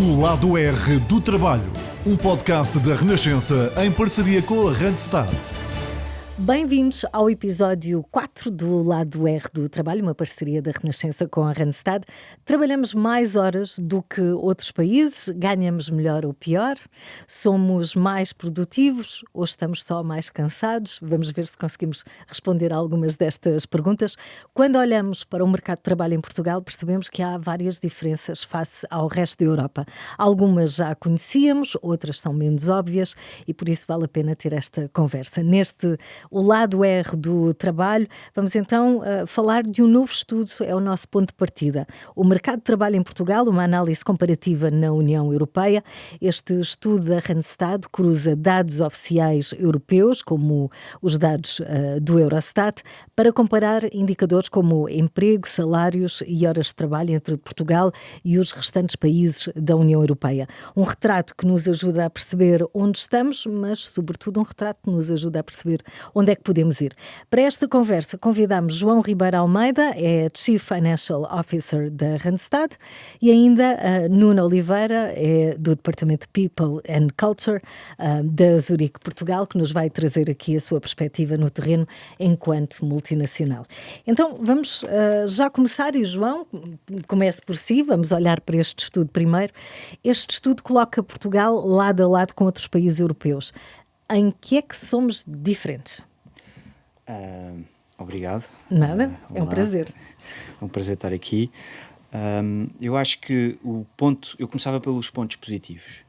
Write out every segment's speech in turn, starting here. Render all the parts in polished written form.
O Lado R do Trabalho, um podcast da Renascença em parceria com a Randstad. Bem-vindos ao episódio 4 do Lado R do Trabalho, uma parceria da Renascença com a Randstad. Trabalhamos mais horas do que outros países, ganhamos melhor ou pior, somos mais produtivos ou estamos só mais cansados? Vamos ver se conseguimos responder a algumas destas perguntas. Quando olhamos para o mercado de trabalho em Portugal, percebemos que há várias diferenças face ao resto da Europa. Algumas já conhecíamos, outras são menos óbvias e por isso vale a pena ter esta conversa. Neste O Lado R do Trabalho, vamos então falar de um novo estudo, é o nosso ponto de partida. O mercado de trabalho em Portugal, uma análise comparativa na União Europeia. Este estudo da Randstad cruza dados oficiais europeus, como os dados do Eurostat, para comparar indicadores como emprego, salários e horas de trabalho entre Portugal e os restantes países da União Europeia. Um retrato que nos ajuda a perceber onde estamos, mas sobretudo um retrato que nos ajuda a perceber onde é que podemos ir. Para esta conversa convidamos João Ribeiro Almeida, é Chief Financial Officer da Randstad, e ainda Nuno Oliveira, é do Departamento de People and Culture da Zurique, Portugal, que nos vai trazer aqui a sua perspectiva no terreno enquanto multinacional. Então vamos já começar, e João, comece por si, vamos olhar para este estudo primeiro. Este estudo coloca Portugal lado a lado com outros países europeus. Em que é que somos diferentes? Obrigado. Nada, é um Olá. prazer. É um prazer estar aqui. Eu acho que eu começava pelos pontos positivos.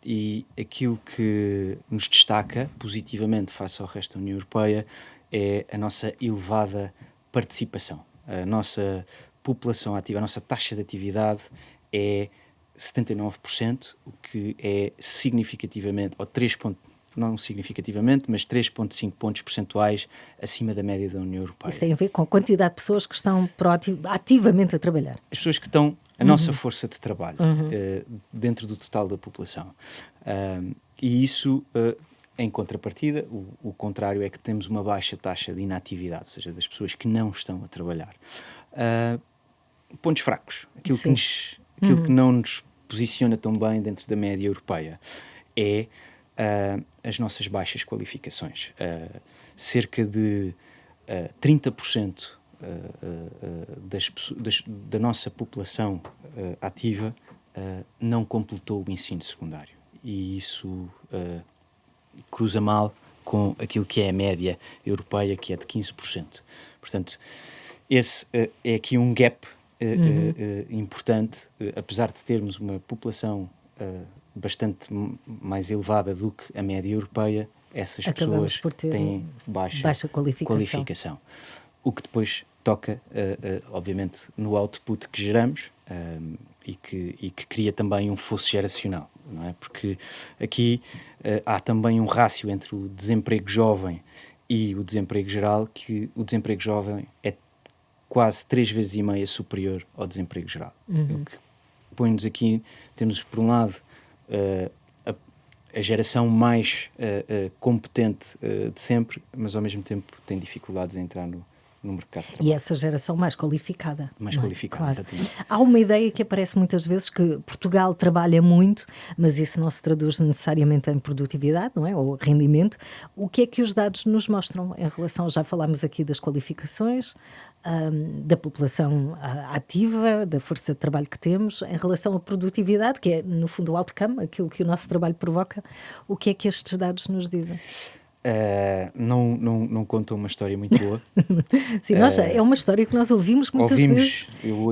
E aquilo que nos destaca positivamente face ao resto da União Europeia é a nossa elevada participação. A nossa população ativa, a nossa taxa de atividade é 79%, o que é significativamente, ou não significativamente, mas 3,5 pontos percentuais acima da média da União Europeia. Isso tem a ver com a quantidade de pessoas que estão ativamente a trabalhar. As pessoas que estão, a nossa força de trabalho, dentro do total da população. E isso, em contrapartida, o contrário é que temos uma baixa taxa de inatividade, ou seja, das pessoas que não estão a trabalhar. Pontos fracos, aquilo que não nos posiciona tão bem dentro da média europeia é as nossas baixas qualificações. Cerca de 30% da nossa população ativa não completou o ensino secundário. E isso cruza mal com aquilo que é a média europeia, que é de 15%. Portanto, esse é aqui um gap importante, apesar de termos uma população bastante mais elevada do que a média europeia, essas pessoas têm baixa qualificação. O que depois toca, obviamente, no output que geramos e que cria também um fosso geracional, não é? Porque aqui há também um rácio entre o desemprego jovem e o desemprego geral, que o desemprego jovem é quase 3,5 vezes superior ao desemprego geral. O que põe-nos aqui, temos por um lado a geração mais competente de sempre, mas ao mesmo tempo tem dificuldades em entrar no mercado de trabalho. E essa geração mais qualificada. Mais qualificada, claro. Exatamente. Há uma ideia que aparece muitas vezes que Portugal trabalha muito, mas isso não se traduz necessariamente em produtividade, não é? Ou rendimento. O que é que os dados nos mostram em relação, já falámos aqui das qualificações, da população ativa, da força de trabalho que temos, em relação à produtividade, que é no fundo o outcome, aquilo que o nosso trabalho provoca. O que é que estes dados nos dizem? Não contam uma história muito boa. Sim, é uma história que nós ouvimos muitas vezes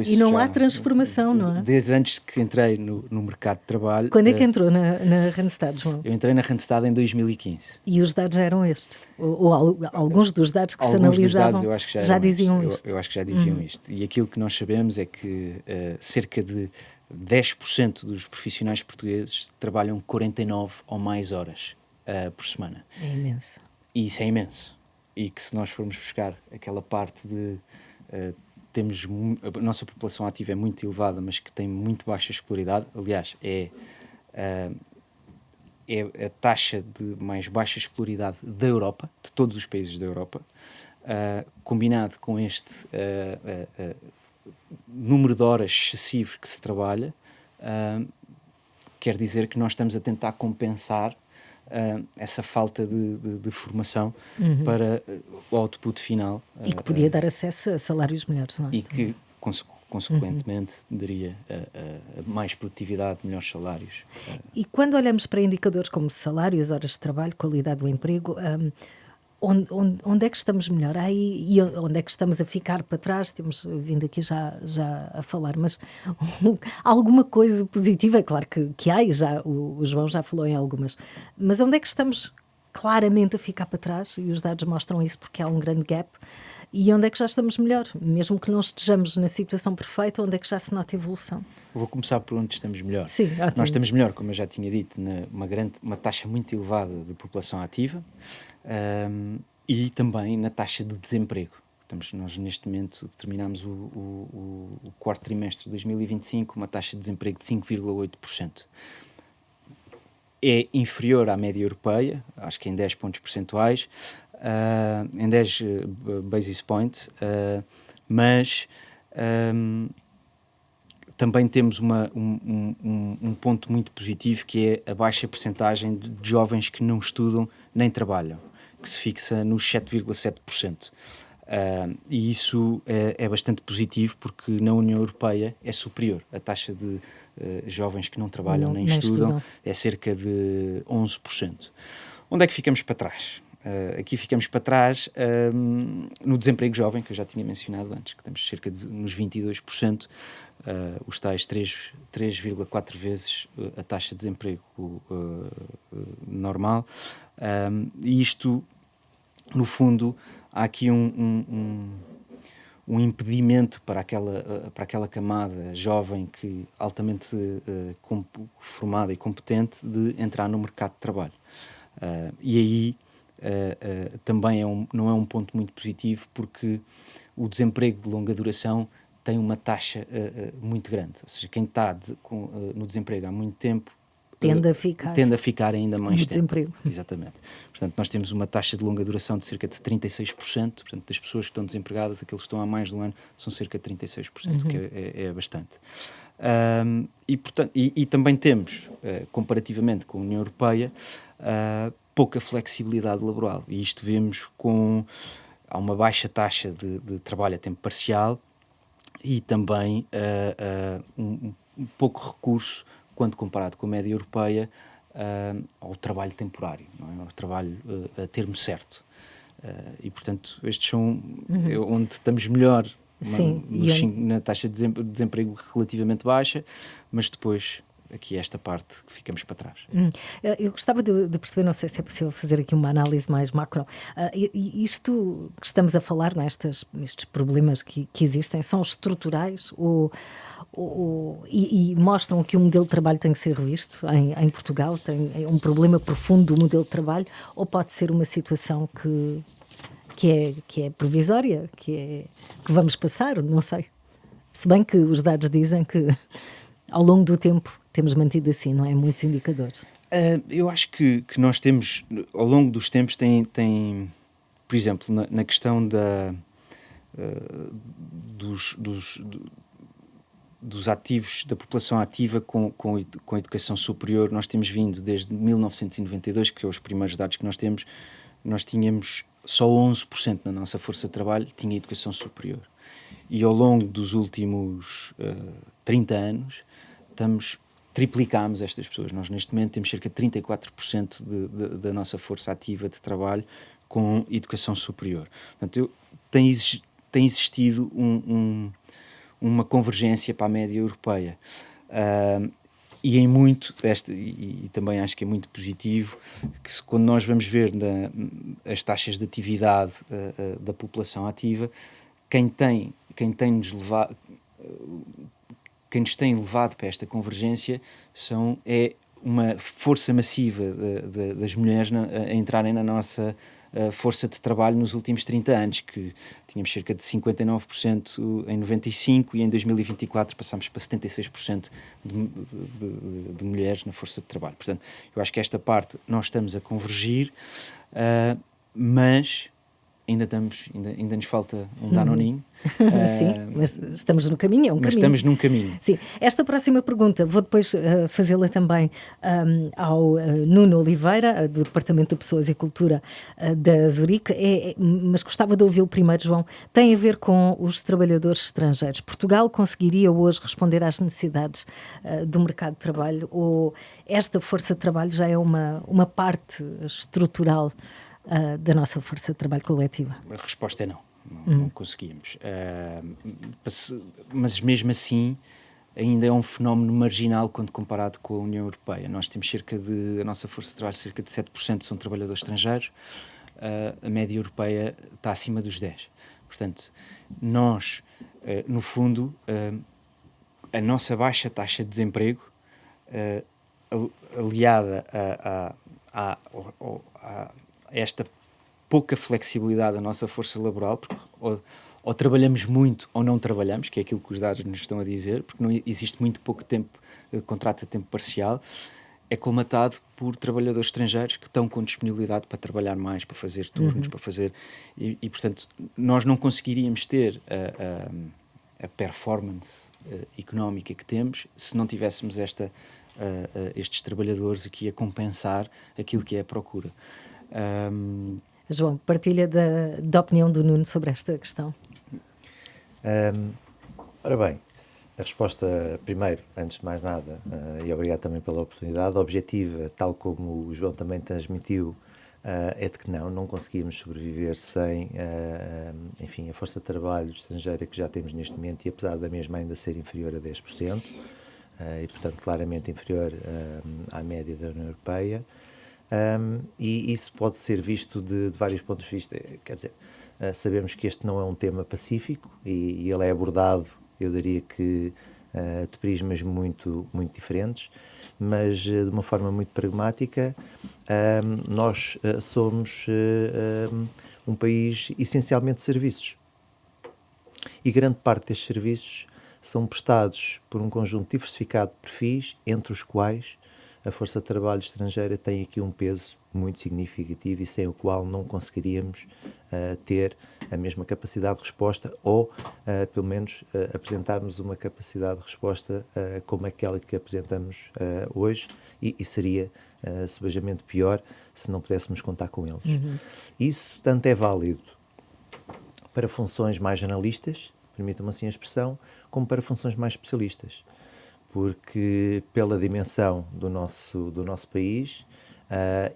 e não há transformação, não é? Desde antes que entrei no mercado de trabalho. Quando é que entrou na Randstad, João? Eu entrei na Randstad em 2015. E os dados eram estes? Ou alguns dos dados que se analisavam já diziam isto? Eu acho que já diziam isto. E aquilo que nós sabemos é que cerca de 10% dos profissionais portugueses trabalham 49 ou mais horas por semana. É imenso. E isso é imenso. E que se nós formos buscar aquela parte de a nossa população ativa é muito elevada, mas que tem muito baixa escolaridade, aliás, é a taxa de mais baixa escolaridade da Europa, de todos os países da Europa, combinado com este número de horas excessivo que se trabalha, quer dizer que nós estamos a tentar compensar essa falta de formação para o output final. E que podia dar acesso a salários melhores, não é? E que, consequentemente, daria mais produtividade, melhores salários. E quando olhamos para indicadores como salários, horas de trabalho, qualidade do emprego, onde é que estamos melhor? E onde é que estamos a ficar para trás? Temos vindo aqui já a falar, mas alguma coisa positiva, é claro que há, e já, o João já falou em algumas, mas onde é que estamos claramente a ficar para trás? E os dados mostram isso, porque há um grande gap. E onde é que já estamos melhor? Mesmo que não estejamos na situação perfeita, onde é que já se nota evolução? Vou começar por onde estamos melhor. Sim, ótimo. Nós estamos melhor, como eu já tinha dito, uma taxa muito elevada de população ativa, e também na taxa de desemprego. Nós neste momento determinamos o quarto trimestre de 2025 uma taxa de desemprego de 5,8%. É inferior à média europeia, acho que em 10 pontos percentuais, em 10 basis points, mas também temos um ponto muito positivo, que é a baixa percentagem de jovens que não estudam nem trabalham, que se fixa nos 7,7%. E isso é bastante positivo, porque na União Europeia é superior. A taxa de jovens que não trabalham nem estudam é cerca de 11%. Onde é que ficamos para trás? Aqui ficamos para trás no desemprego jovem, que eu já tinha mencionado antes, que estamos cerca de nos 22%, os tais 3,4 vezes a taxa de desemprego normal. E isto, no fundo, há aqui um impedimento para aquela camada jovem, altamente formada e competente, de entrar no mercado de trabalho. E aí também não é um ponto muito positivo, porque o desemprego de longa duração tem uma taxa muito grande. Ou seja, quem está no desemprego há muito tempo tende a ficar ainda mais tempo. Desemprego. Exatamente. Portanto, nós temos uma taxa de longa duração de cerca de 36%. Portanto, das pessoas que estão desempregadas, aqueles que estão há mais de um ano, são cerca de 36%, o que é bastante. E também temos, comparativamente com a União Europeia, pouca flexibilidade laboral. E isto vemos há uma baixa taxa de trabalho a tempo parcial, e também um pouco recurso, quando comparado com a média europeia, ao trabalho temporário, não é? Ao trabalho a termo certo. E, portanto, estes são onde estamos melhor. Sim, Na taxa de desemprego relativamente baixa, mas depois aqui esta parte que ficamos para trás. Eu gostava de perceber, não sei se é possível fazer aqui uma análise mais macro. Isto que estamos a falar, não é? Estes problemas que existem, são estruturais e mostram que o modelo de trabalho tem que ser revisto em Portugal? Tem um problema profundo do modelo de trabalho, ou pode ser uma situação que é provisória, que vamos passar, não sei. Se bem que os dados dizem que ao longo do tempo temos mantido assim, não é? Muitos indicadores. Eu acho que nós temos, ao longo dos tempos, tem por exemplo, na questão dos ativos, da população ativa com a educação superior, nós temos vindo desde 1992, que é os primeiros dados que nós temos, nós tínhamos só 11% na nossa força de trabalho tinha educação superior. E ao longo dos últimos 30 anos, triplicámos estas pessoas. Nós neste momento temos cerca de 34% da nossa força ativa de trabalho com educação superior. Portanto, tem existido uma convergência para a média europeia. E em muito, e também acho que é muito positivo, que quando nós vamos ver as taxas de atividade da população ativa, quem nos tem levado para esta convergência é uma força massiva das mulheres a entrarem na nossa força de trabalho nos últimos 30 anos, que tínhamos cerca de 59% em 95, e em 2024 passámos para 76% de mulheres na força de trabalho. Portanto, eu acho que esta parte nós estamos a convergir, mas ainda nos falta um Danoninho. Sim, mas estamos no caminho, é um Mas caminho. estamos num caminho. Sim, esta próxima pergunta vou depois fazê-la também ao Nuno Oliveira, do Departamento de Pessoas e Cultura da Zurique, mas gostava de ouvi-lo primeiro, João. Tem a ver com os trabalhadores estrangeiros. Portugal conseguiria hoje responder às necessidades do mercado de trabalho, ou esta força de trabalho já é uma parte estrutural da nossa força de trabalho coletiva? A resposta é não. Não conseguíamos. Mas mesmo assim, ainda é um fenómeno marginal quando comparado com a União Europeia. Nós temos a nossa força de trabalho, cerca de 7% são trabalhadores estrangeiros, a média europeia está acima dos 10%. Portanto, nós, no fundo, a nossa baixa taxa de desemprego, aliada a esta pouca flexibilidade da nossa força laboral, porque ou trabalhamos muito ou não trabalhamos, que é aquilo que os dados nos estão a dizer, porque não existe muito pouco tempo, contrato a tempo parcial, é colmatado por trabalhadores estrangeiros que estão com disponibilidade para trabalhar mais, para fazer turnos, para fazer... E, portanto, nós não conseguiríamos ter a performance económica que temos se não tivéssemos estes trabalhadores aqui a compensar aquilo que é a procura. João, partilha da opinião do Nuno sobre esta questão. Ora bem, a resposta, primeiro, antes de mais nada, e obrigado também pela oportunidade, objetiva, tal como o João também transmitiu, é de que não conseguimos sobreviver sem, enfim, a força de trabalho estrangeira que já temos neste momento, e apesar da mesma ainda ser inferior a 10%, e portanto claramente inferior à média da União Europeia. E isso pode ser visto de vários pontos de vista. Quer dizer, sabemos que este não é um tema pacífico e ele é abordado, eu diria que de prismas muito, muito diferentes, mas de uma forma muito pragmática. Nós somos um país essencialmente de serviços, e grande parte destes serviços são prestados por um conjunto diversificado de perfis, entre os quais a força de trabalho estrangeira tem aqui um peso muito significativo e sem o qual não conseguiríamos ter a mesma capacidade de resposta ou, pelo menos, apresentarmos uma capacidade de resposta como aquela que apresentamos hoje, e seria subejamente pior se não pudéssemos contar com eles. Isso tanto é válido para funções mais generalistas, permitam-me assim a expressão, como para funções mais especialistas. Porque pela dimensão do nosso país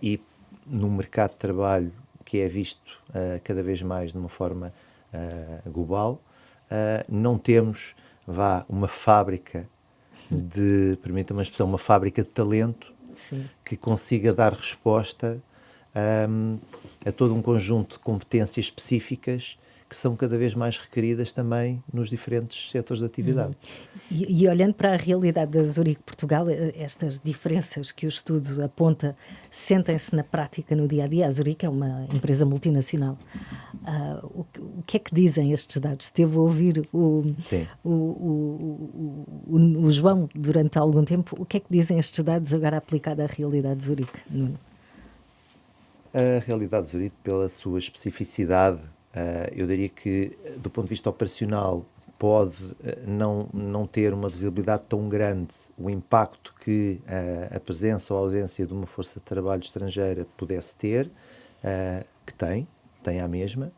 e no mercado de trabalho que é visto cada vez mais de uma forma global, não temos uma fábrica permita-me a expressão, uma fábrica de talento. Sim. Que consiga dar resposta a todo um conjunto de competências específicas que são cada vez mais requeridas também nos diferentes setores de atividade. E olhando para a realidade da Zurique Portugal, estas diferenças que o estudo aponta sentem-se na prática no dia-a-dia. A Zurique é uma empresa multinacional. O que é que dizem estes dados? Esteve a ouvir o João durante algum tempo. O que é que dizem estes dados agora aplicado à realidade de Zurique, Nuno? A realidade de Zurique, pela sua especificidade, eu diria que, do ponto de vista operacional, pode não ter uma visibilidade tão grande o impacto que a presença ou a ausência de uma força de trabalho estrangeira pudesse ter, que tem à mesma,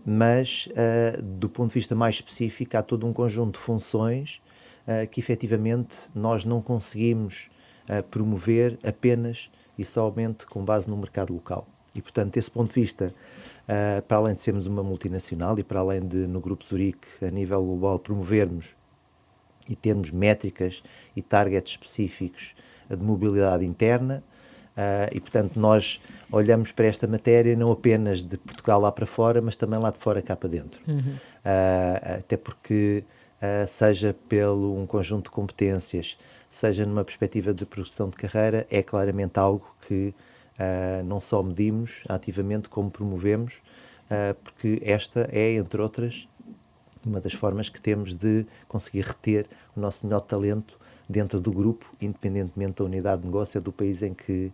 mas do ponto de vista mais específico há todo um conjunto de funções que efetivamente nós não conseguimos promover apenas e somente com base no mercado local. E, portanto, desse ponto de vista, para além de sermos uma multinacional e para além de, no Grupo Zurique, a nível global, promovermos e termos métricas e targets específicos de mobilidade interna, e, portanto, nós olhamos para esta matéria não apenas de Portugal lá para fora, mas também lá de fora cá para dentro. Até porque, seja pelo um conjunto de competências, seja numa perspectiva de progressão de carreira, é claramente algo que não só medimos ativamente, como promovemos, porque esta é, entre outras, uma das formas que temos de conseguir reter o nosso melhor talento dentro do grupo, independentemente da unidade de negócio do país em que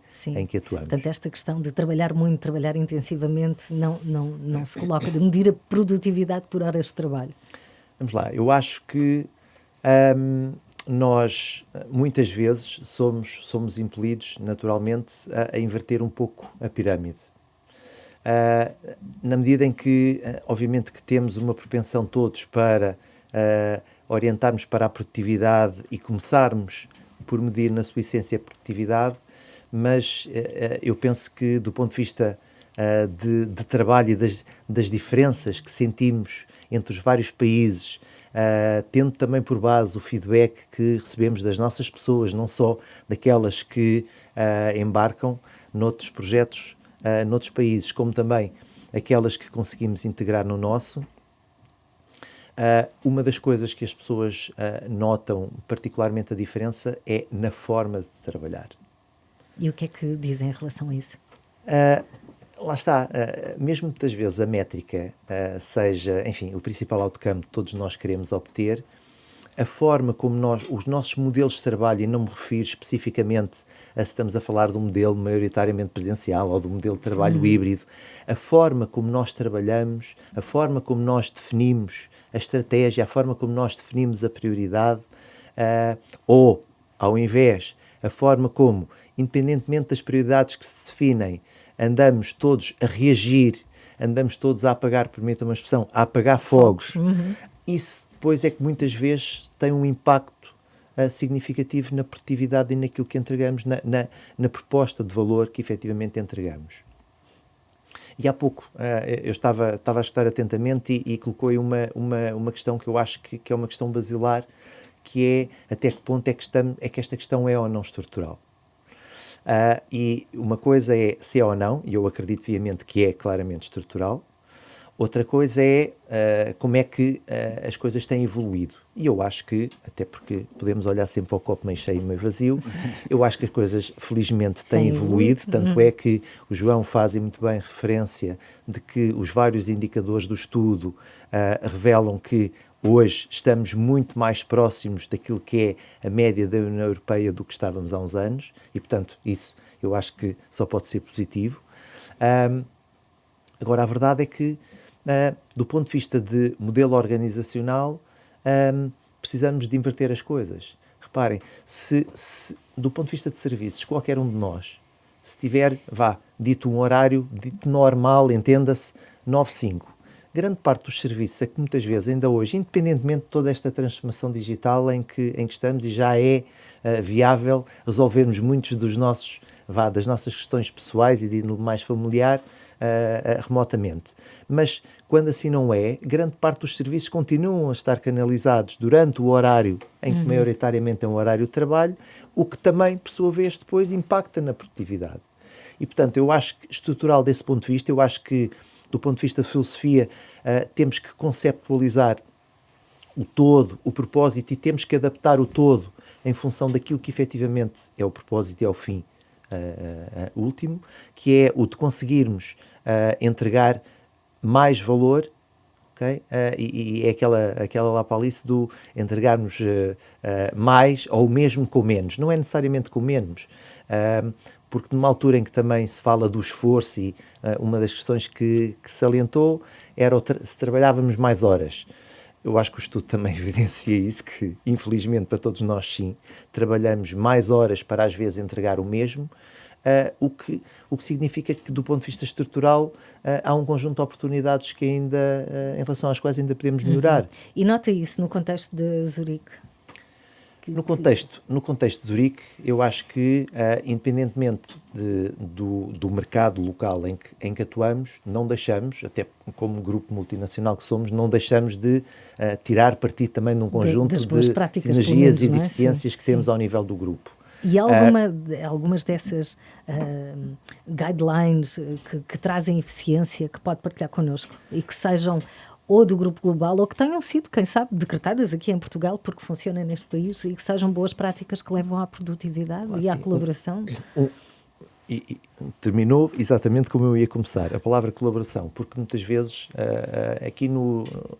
atuamos. Portanto, esta questão de trabalhar muito, trabalhar intensivamente, não se coloca, de medir a produtividade por horas de trabalho. Vamos lá, eu acho que nós, muitas vezes, somos impelidos, naturalmente, a inverter um pouco a pirâmide. Na medida em que, obviamente, que temos uma propensão todos para orientarmos para a produtividade e começarmos por medir na sua essência a produtividade, mas eu penso que, do ponto de vista de trabalho e das diferenças que sentimos entre os vários países, tendo também por base o feedback que recebemos das nossas pessoas, não só daquelas que embarcam noutros projetos noutros países, como também aquelas que conseguimos integrar no nosso. Uma das coisas que as pessoas notam particularmente a diferença é na forma de trabalhar. E o que é que dizem em relação a isso? Lá está, mesmo muitas vezes a métrica seja, enfim, o principal outcome que todos nós queremos obter, a forma como os nossos modelos de trabalho, e não me refiro especificamente a se estamos a falar de um modelo maioritariamente presencial ou de um modelo de trabalho híbrido, a forma como nós trabalhamos, a forma como nós definimos a estratégia, a forma como nós definimos a prioridade, ou, ao invés, a forma como, independentemente das prioridades que se definem, andamos todos a reagir, andamos todos a apagar, permita uma expressão, a apagar fogos. Isso depois é que muitas vezes tem um impacto significativo na produtividade e naquilo que entregamos, na proposta de valor que efetivamente entregamos. E há pouco eu estava a escutar atentamente e colocou aí uma questão que eu acho que é uma questão basilar, que é até que ponto é que esta questão é ou não estrutural. E uma coisa é se é ou não, e eu acredito viamente que é claramente estrutural. Outra coisa é como é que as coisas têm evoluído. E eu acho que, até porque podemos olhar sempre para o copo meio cheio e meio vazio, eu acho que as coisas felizmente têm evoluído. Tanto é que o João faz muito bem referência de que os vários indicadores do estudo revelam que hoje estamos muito mais próximos daquilo que é a média da União Europeia do que estávamos há uns anos. E, portanto, isso eu acho que só pode ser positivo. Agora, a verdade é que, do ponto de vista de modelo organizacional, precisamos de inverter as coisas. Reparem, se do ponto de vista de serviços, qualquer um de nós, se tiver, dito um horário dito normal, entenda-se, 9-5, grande parte dos serviços é que muitas vezes, ainda hoje, independentemente de toda esta transformação digital em que estamos, e já é viável resolvermos muitos das nossas questões pessoais e de índole mais familiar remotamente. Mas, quando assim não é, grande parte dos serviços continuam a estar canalizados durante o horário em que maioritariamente é um horário de trabalho, o que também, por sua vez, depois impacta na produtividade. E, portanto, eu acho que, estrutural desse ponto de vista, eu acho que, do ponto de vista da filosofia, temos que conceptualizar o todo, o propósito, e temos que adaptar o todo em função daquilo que efetivamente é o propósito e é o fim último, que é o de conseguirmos entregar mais valor, okay? E é aquela lapalice do entregarmos mais ou mesmo com menos. Não é necessariamente com menos, porque numa altura em que também se fala do esforço, e uma das questões que salientou era se trabalhávamos mais horas. Eu acho que o estudo também evidencia isso, que infelizmente para todos nós sim, trabalhamos mais horas para às vezes entregar o mesmo, o que significa que do ponto de vista estrutural há um conjunto de oportunidades que ainda, em relação às quais ainda podemos melhorar. E nota isso no contexto de Zurique? No contexto de Zurique, eu acho que, independentemente do mercado local em que atuamos, não deixamos, até como grupo multinacional que somos, não deixamos de tirar partido também de um conjunto de sinergias e deficiências que temos ao nível do grupo. E algumas dessas guidelines que trazem eficiência, que pode partilhar connosco e que sejam ou do Grupo Global, ou que tenham sido, quem sabe, decretadas aqui em Portugal, porque funciona neste país, e que sejam boas práticas que levam à produtividade e à colaboração? E terminou exatamente como eu ia começar, a palavra colaboração, porque muitas vezes, aqui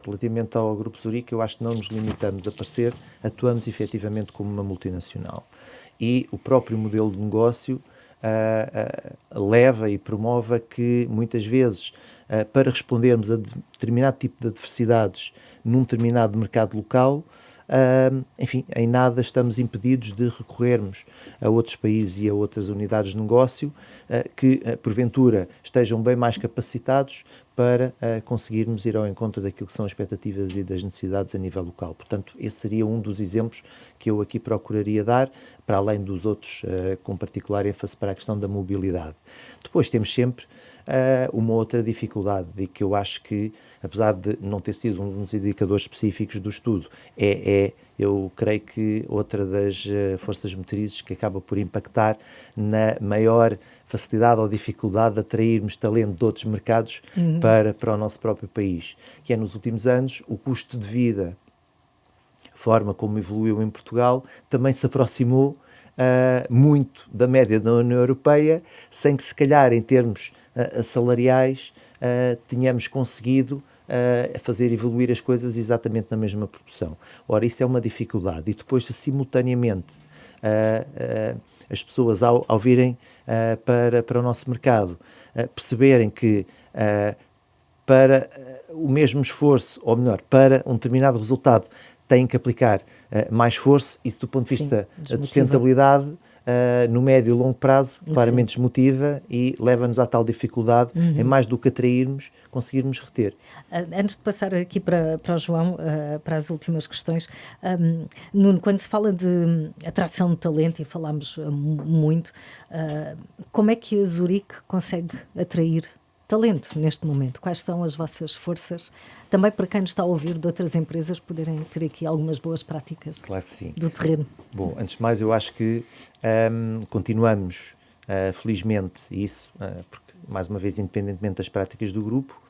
relativamente ao Grupo Zurique, eu acho que não nos limitamos a parecer, atuamos efetivamente como uma multinacional. E o próprio modelo de negócio leva e promove que, muitas vezes, para respondermos a determinado tipo de adversidades num determinado mercado local, enfim, em nada estamos impedidos de recorrermos a outros países e a outras unidades de negócio que, porventura, estejam bem mais capacitados para conseguirmos ir ao encontro daquilo que são as expectativas e das necessidades a nível local. Portanto, esse seria um dos exemplos que eu aqui procuraria dar, para além dos outros, com particular ênfase para a questão da mobilidade. Depois temos sempre uma outra dificuldade, e que eu acho que, apesar de não ter sido um dos indicadores específicos do estudo, eu creio que outra das forças motrizes que acaba por impactar na maior facilidade ou dificuldade de atrairmos talento de outros mercados para o nosso próprio país, que é, nos últimos anos, o custo de vida, a forma como evoluiu em Portugal, também se aproximou muito da média da União Europeia, sem que, se calhar, em termos salariais, tínhamos conseguido fazer evoluir as coisas exatamente na mesma proporção. Ora, isso é uma dificuldade. E depois, se simultaneamente as pessoas, ao virem para o nosso mercado, perceberem que para o mesmo esforço, ou melhor, para um determinado resultado, têm que aplicar mais esforço, isso, do ponto de vista da sustentabilidade, no médio e longo prazo, claramente desmotiva e leva-nos à tal dificuldade, em mais do que atrairmos, conseguirmos reter. Antes de passar aqui para o João, para as últimas questões, Nuno, quando se fala de atração de talento, e falámos muito, como é que a Zurique consegue atrair talento neste momento? Quais são as vossas forças? Também para quem nos está a ouvir de outras empresas poderem ter aqui algumas boas práticas, claro que sim, do terreno. Bom, antes de mais, eu acho que continuamos, felizmente, isso, porque, mais uma vez, independentemente das práticas do grupo,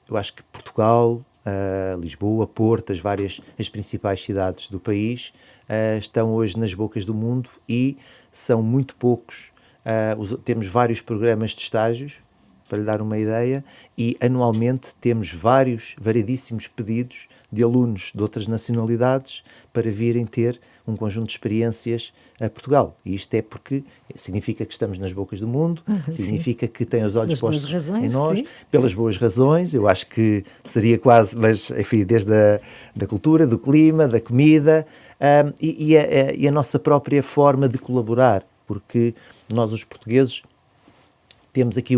eu acho que Portugal, Lisboa, Porto, as principais cidades do país, estão hoje nas bocas do mundo, e são muito poucos. Temos vários programas de estágios, para lhe dar uma ideia, e anualmente temos variedíssimos pedidos de alunos de outras nacionalidades para virem ter um conjunto de experiências a Portugal. E isto é porque significa que estamos nas bocas do mundo, significa que têm os olhos postos em nós, pelas boas razões. Eu acho que seria quase, mas enfim, desde da cultura, do clima, da comida, e a nossa própria forma de colaborar, porque nós, os portugueses, temos aqui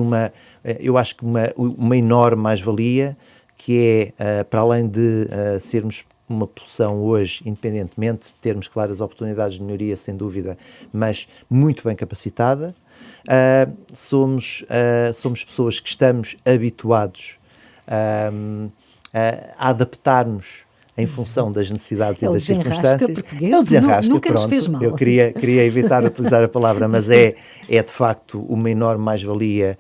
eu acho que uma enorme mais-valia, que é, para além de sermos uma população hoje, independentemente de termos claras oportunidades de melhoria, sem dúvida, mas muito bem capacitada, somos pessoas que estamos habituados a adaptar-nos em função das necessidades e das circunstâncias. Português, é o desenrasca, nunca nos fez mal. Eu queria evitar utilizar a palavra, mas é de facto uma enorme mais-valia,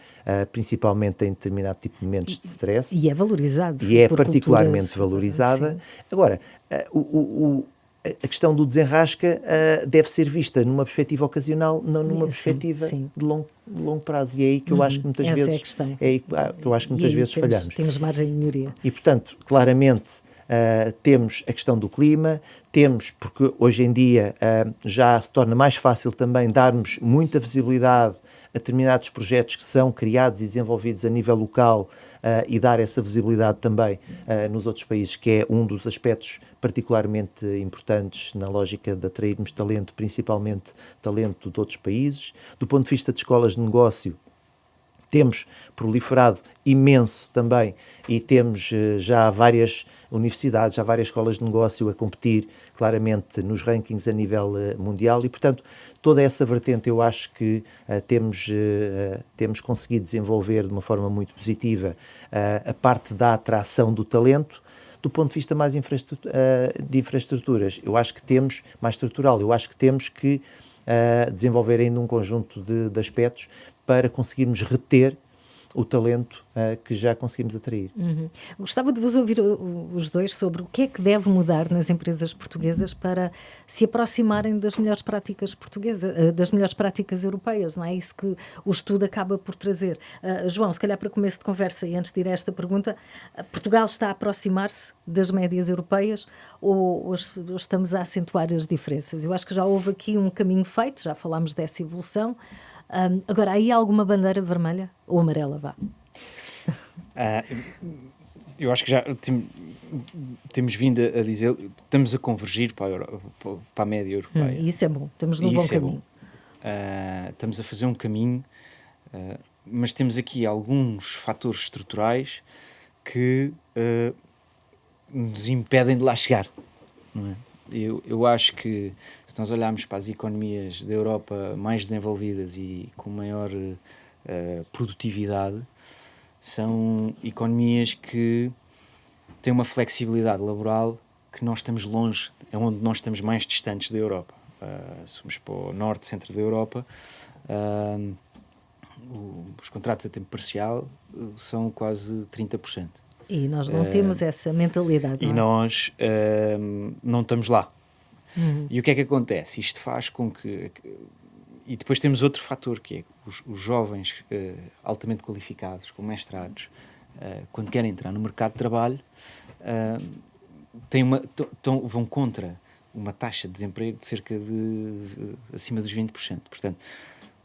principalmente em determinado tipo de momentos de stress. E é valorizado. E é particularmente valorizada. Sim. Agora, a questão do desenrasca deve ser vista numa perspectiva ocasional, não numa perspectiva de longo prazo. E é aí que eu acho que muitas vezes, falhamos. Temos margem de melhoria. E, portanto, claramente, temos a questão do clima, porque hoje em dia já se torna mais fácil também darmos muita visibilidade a determinados projetos que são criados e desenvolvidos a nível local, e dar essa visibilidade também nos outros países, que é um dos aspectos particularmente importantes na lógica de atrairmos talento, principalmente talento de outros países. Do ponto de vista de escolas de negócio, temos proliferado imenso também, e temos já várias universidades, já várias escolas de negócio a competir claramente nos rankings a nível mundial, e, portanto, toda essa vertente eu acho que temos conseguido desenvolver de uma forma muito positiva a parte da atração do talento. Do ponto de vista mais de infraestruturas, eu acho que temos, mais estrutural, eu acho que temos que desenvolver ainda um conjunto de aspectos para conseguirmos reter o talento que já conseguimos atrair. Gostava de vos ouvir os dois sobre o que é que deve mudar nas empresas portuguesas para se aproximarem das melhores práticas portuguesas, das melhores práticas europeias, não é? Isso que o estudo acaba por trazer. João, se calhar para começo de conversa e antes de ir a esta pergunta, Portugal está a aproximar-se das médias europeias ou estamos a acentuar as diferenças? Eu acho que já houve aqui um caminho feito, já falámos dessa evolução. Agora, aí há alguma bandeira vermelha ou amarela, vá? Eu acho que já temos vindo a dizer, estamos a convergir para a média europeia. Isso é bom, estamos num bom caminho. Estamos a fazer um caminho, mas temos aqui alguns fatores estruturais que nos impedem de lá chegar, não é? Eu acho que, se nós olharmos para as economias da Europa mais desenvolvidas e com maior produtividade, são economias que têm uma flexibilidade laboral que nós estamos longe, é onde nós estamos mais distantes da Europa. Se formos para o norte, centro da Europa, os contratos a tempo parcial são quase 30%. E nós não temos essa mentalidade. E nós não estamos lá. E o que é que acontece? Isto faz com que... E depois temos outro fator, que é os jovens altamente qualificados, com mestrados, quando querem entrar no mercado de trabalho, vão contra uma taxa de desemprego de cerca de acima dos 20%. Portanto,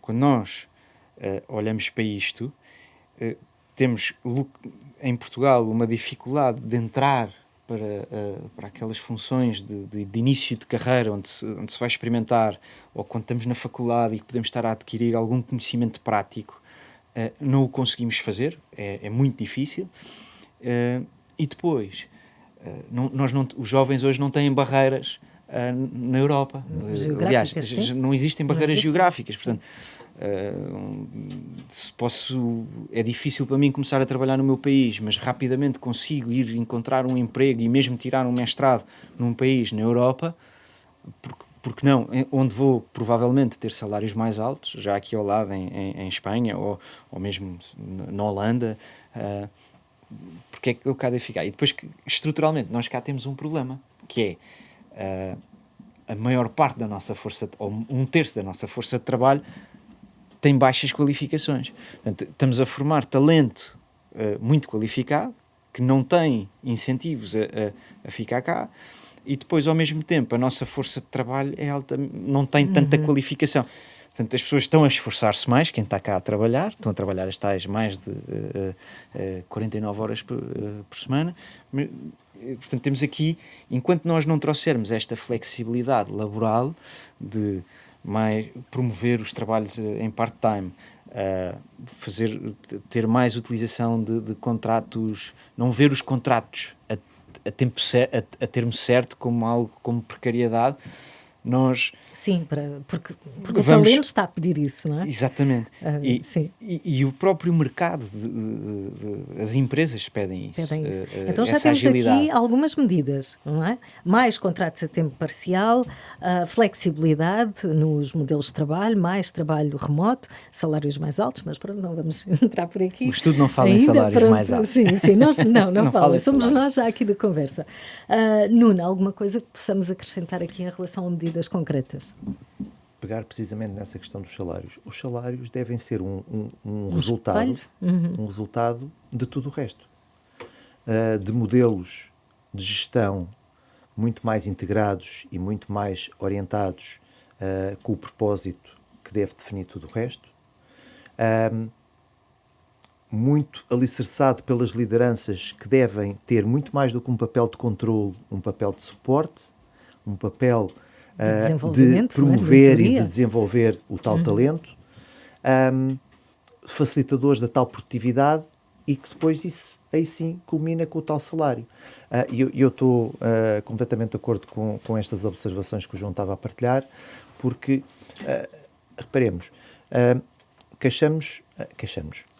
quando nós olhamos para isto, temos em Portugal uma dificuldade de entrar para aquelas funções de início de carreira, onde se vai experimentar, ou quando estamos na faculdade e podemos estar a adquirir algum conhecimento prático, não o conseguimos fazer, é muito difícil. E depois, os jovens hoje não têm barreiras na Europa. Aliás, não existem barreiras geográficas, portanto... é difícil para mim começar a trabalhar no meu país, mas rapidamente consigo ir encontrar um emprego e mesmo tirar um mestrado num país na Europa, porque não, onde vou provavelmente ter salários mais altos, já aqui ao lado em Espanha ou mesmo na Holanda, porque é que eu cá de ficar? E depois, estruturalmente, nós cá temos um problema, que é a maior parte da nossa força, ou 1/3 da nossa força de trabalho, tem baixas qualificações. Portanto, estamos a formar talento muito qualificado, que não tem incentivos a ficar cá, e depois, ao mesmo tempo, a nossa força de trabalho é alta, não tem tanta qualificação. Portanto, as pessoas estão a esforçar-se mais, quem está cá a trabalhar, estão a trabalhar as tais mais de 49 horas por semana. Portanto, temos aqui, enquanto nós não trouxermos esta flexibilidade laboral de promover os trabalhos em part-time, ter mais utilização de contratos, não ver os contratos a termo certo como algo como precariedade, nós... Sim, porque o talento está a pedir isso, não é? Exatamente. E o próprio mercado, as empresas pedem isso. Então já temos agilidade. Aqui algumas medidas, não é? Mais contratos a tempo parcial, flexibilidade nos modelos de trabalho, mais trabalho remoto, salários mais altos, mas pronto, não vamos entrar por aqui. O estudo não fala em salários mais altos. Sim, nós não fala. Somos nós já aqui da conversa. Nuno, alguma coisa que possamos acrescentar aqui em relação a medidas concretas? Pegar precisamente nessa questão dos salários. Os salários devem ser um resultado, um resultado de tudo o resto. De modelos de gestão muito mais integrados e muito mais orientados com o propósito que deve definir tudo o resto. Muito alicerçado pelas lideranças que devem ter muito mais do que um papel de controle, um papel de suporte, um papel de promover e de desenvolver o tal talento, facilitadores da tal produtividade, e que depois isso aí sim culmina com o tal salário. Eu estou completamente de acordo com estas observações que o João estava a partilhar, porque, reparemos, queixamos,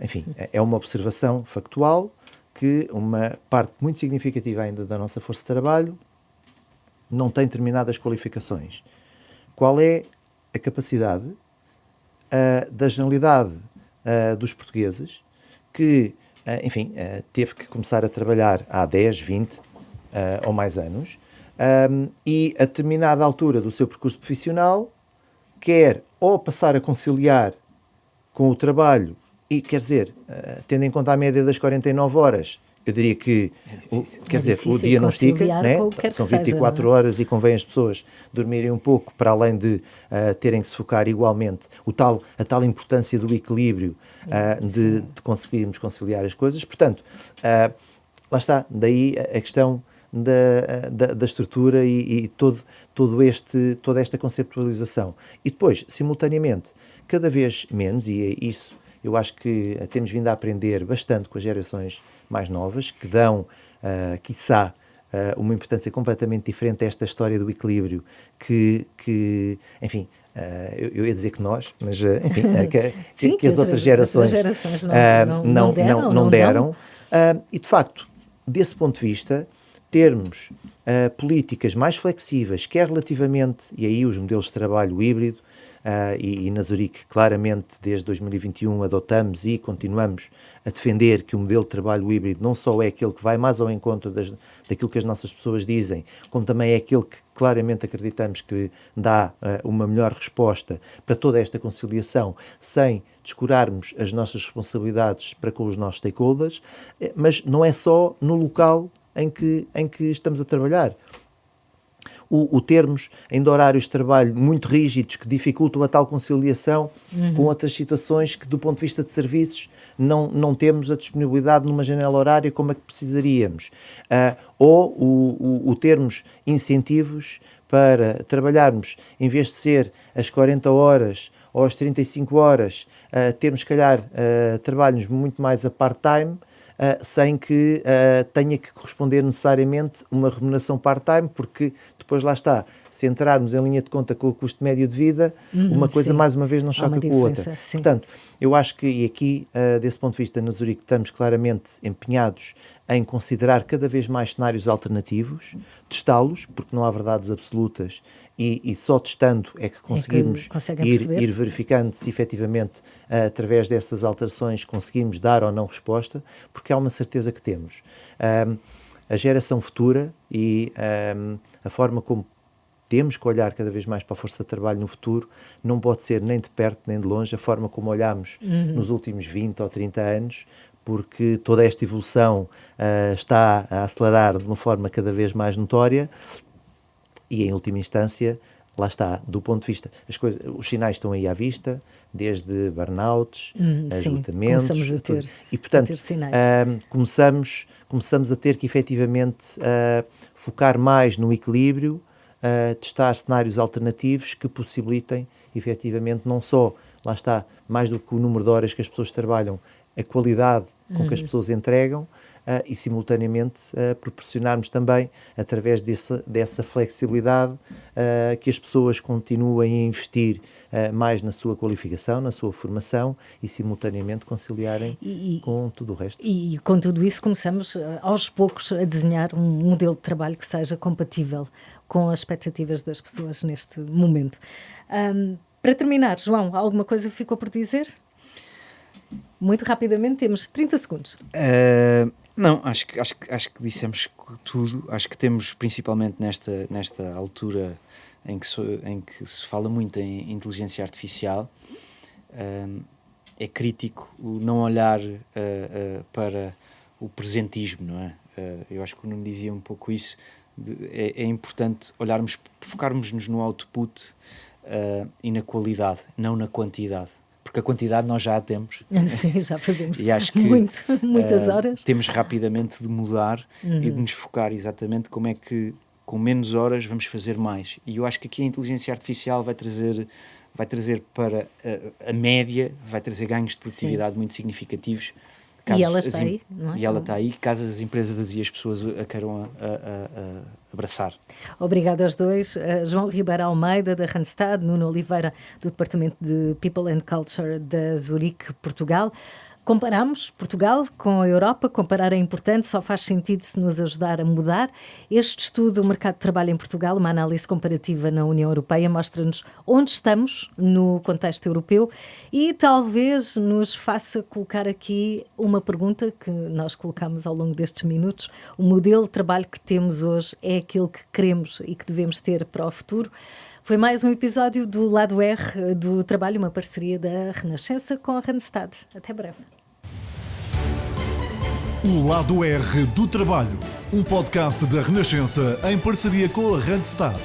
enfim, é uma observação factual que uma parte muito significativa ainda da nossa força de trabalho não tem determinadas qualificações. Qual é a capacidade da generalidade dos portugueses que, enfim, teve que começar a trabalhar há 10, 20 ou mais anos, e a determinada altura do seu percurso profissional quer ou passar a conciliar com o trabalho, e quer dizer, tendo em conta a média das 49 horas, eu diria que o dia não estica, né? São 24 horas e convém as pessoas dormirem um pouco, para além de terem que se focar igualmente, a tal importância do equilíbrio, de conseguirmos conciliar as coisas. Portanto, lá está, daí a questão da estrutura e toda esta conceptualização. E depois, simultaneamente, cada vez menos, e é isso eu acho que temos vindo a aprender bastante com as gerações mais novas, que dão, quiçá, uma importância completamente diferente a esta história do equilíbrio, que enfim, eu ia dizer que nós, mas enfim, Sim, que as outras gerações não deram. E de facto, desse ponto de vista, termos políticas mais flexíveis, quer relativamente, e aí os modelos de trabalho híbrido, e na Zurique, claramente, desde 2021 adotamos e continuamos a defender que o modelo de trabalho híbrido não só é aquele que vai mais ao encontro daquilo que as nossas pessoas dizem, como também é aquele que claramente acreditamos que dá uma melhor resposta para toda esta conciliação, sem descurarmos as nossas responsabilidades para com os nossos stakeholders, mas não é só no local em que estamos a trabalhar. O termos ainda horários de trabalho muito rígidos que dificultam a tal conciliação com outras situações que, do ponto de vista de serviços, não temos a disponibilidade numa janela horária como a que precisaríamos. Ou o termos incentivos para trabalharmos, em vez de ser às 40 horas ou às 35 horas, termos, se calhar, trabalhos muito mais a part-time, sem que tenha que corresponder necessariamente uma remuneração part-time, porque depois lá está, se entrarmos em linha de conta com o custo médio de vida, uma coisa mais uma vez não choca com a outra. Sim. Portanto, eu acho que, e aqui, desse ponto de vista, na Zurique estamos claramente empenhados em considerar cada vez mais cenários alternativos, testá-los, porque não há verdades absolutas, e só testando é que conseguimos ir verificando se efetivamente, através dessas alterações, conseguimos dar ou não resposta, porque há uma certeza que temos. A geração futura e a forma como temos que olhar cada vez mais para a força de trabalho no futuro não pode ser nem de perto nem de longe a forma como olhámos nos últimos 20 ou 30 anos, porque toda esta evolução está a acelerar de uma forma cada vez mais notória e, em última instância, lá está, do ponto de vista, os sinais estão aí à vista, desde burnouts, esgotamentos, começamos a ter, e portanto, a ter sinais. Começamos a ter que efetivamente focar mais no equilíbrio, testar cenários alternativos que possibilitem efetivamente não só, lá está, mais do que o número de horas que as pessoas trabalham, a qualidade com que as pessoas entregam, e simultaneamente proporcionarmos também, através dessa flexibilidade, que as pessoas continuem a investir mais na sua qualificação, na sua formação e simultaneamente conciliarem com tudo o resto. E com tudo isso começamos aos poucos a desenhar um modelo de trabalho que seja compatível com as expectativas das pessoas neste momento. Para terminar, João, alguma coisa ficou por dizer? Muito rapidamente, temos 30 segundos. Não, acho que dissemos tudo. Acho que temos, principalmente nesta altura em que se fala muito em inteligência artificial, é crítico o não olhar para o presentismo, não é? Eu acho que o Nuno dizia um pouco isso. É importante focarmos-nos no output e na qualidade, não na quantidade. Porque a quantidade nós já a temos. Sim, já fazemos e acho que, muitas horas. Temos rapidamente de mudar e de nos focar exatamente como é que com menos horas vamos fazer mais. E eu acho que aqui a inteligência artificial vai trazer para a média, vai trazer ganhos de produtividade muito significativos. E ela está aí, não é? E ela está aí, caso as empresas e as pessoas a queiram abraçar. Obrigada aos dois. João Ribeiro Almeida, da Randstad, Nuno Oliveira, do Departamento de People and Culture da Zurique, Portugal. Comparamos Portugal com a Europa, comparar é importante, só faz sentido se nos ajudar a mudar. Este estudo, o mercado de trabalho em Portugal, uma análise comparativa na União Europeia, mostra-nos onde estamos no contexto europeu e talvez nos faça colocar aqui uma pergunta que nós colocamos ao longo destes minutos. O modelo de trabalho que temos hoje é aquilo que queremos e que devemos ter para o futuro? Foi mais um episódio do Lado R do Trabalho, uma parceria da Renascença com a Randstad. Até breve. O Lado R do Trabalho, um podcast da Renascença em parceria com a Randstad.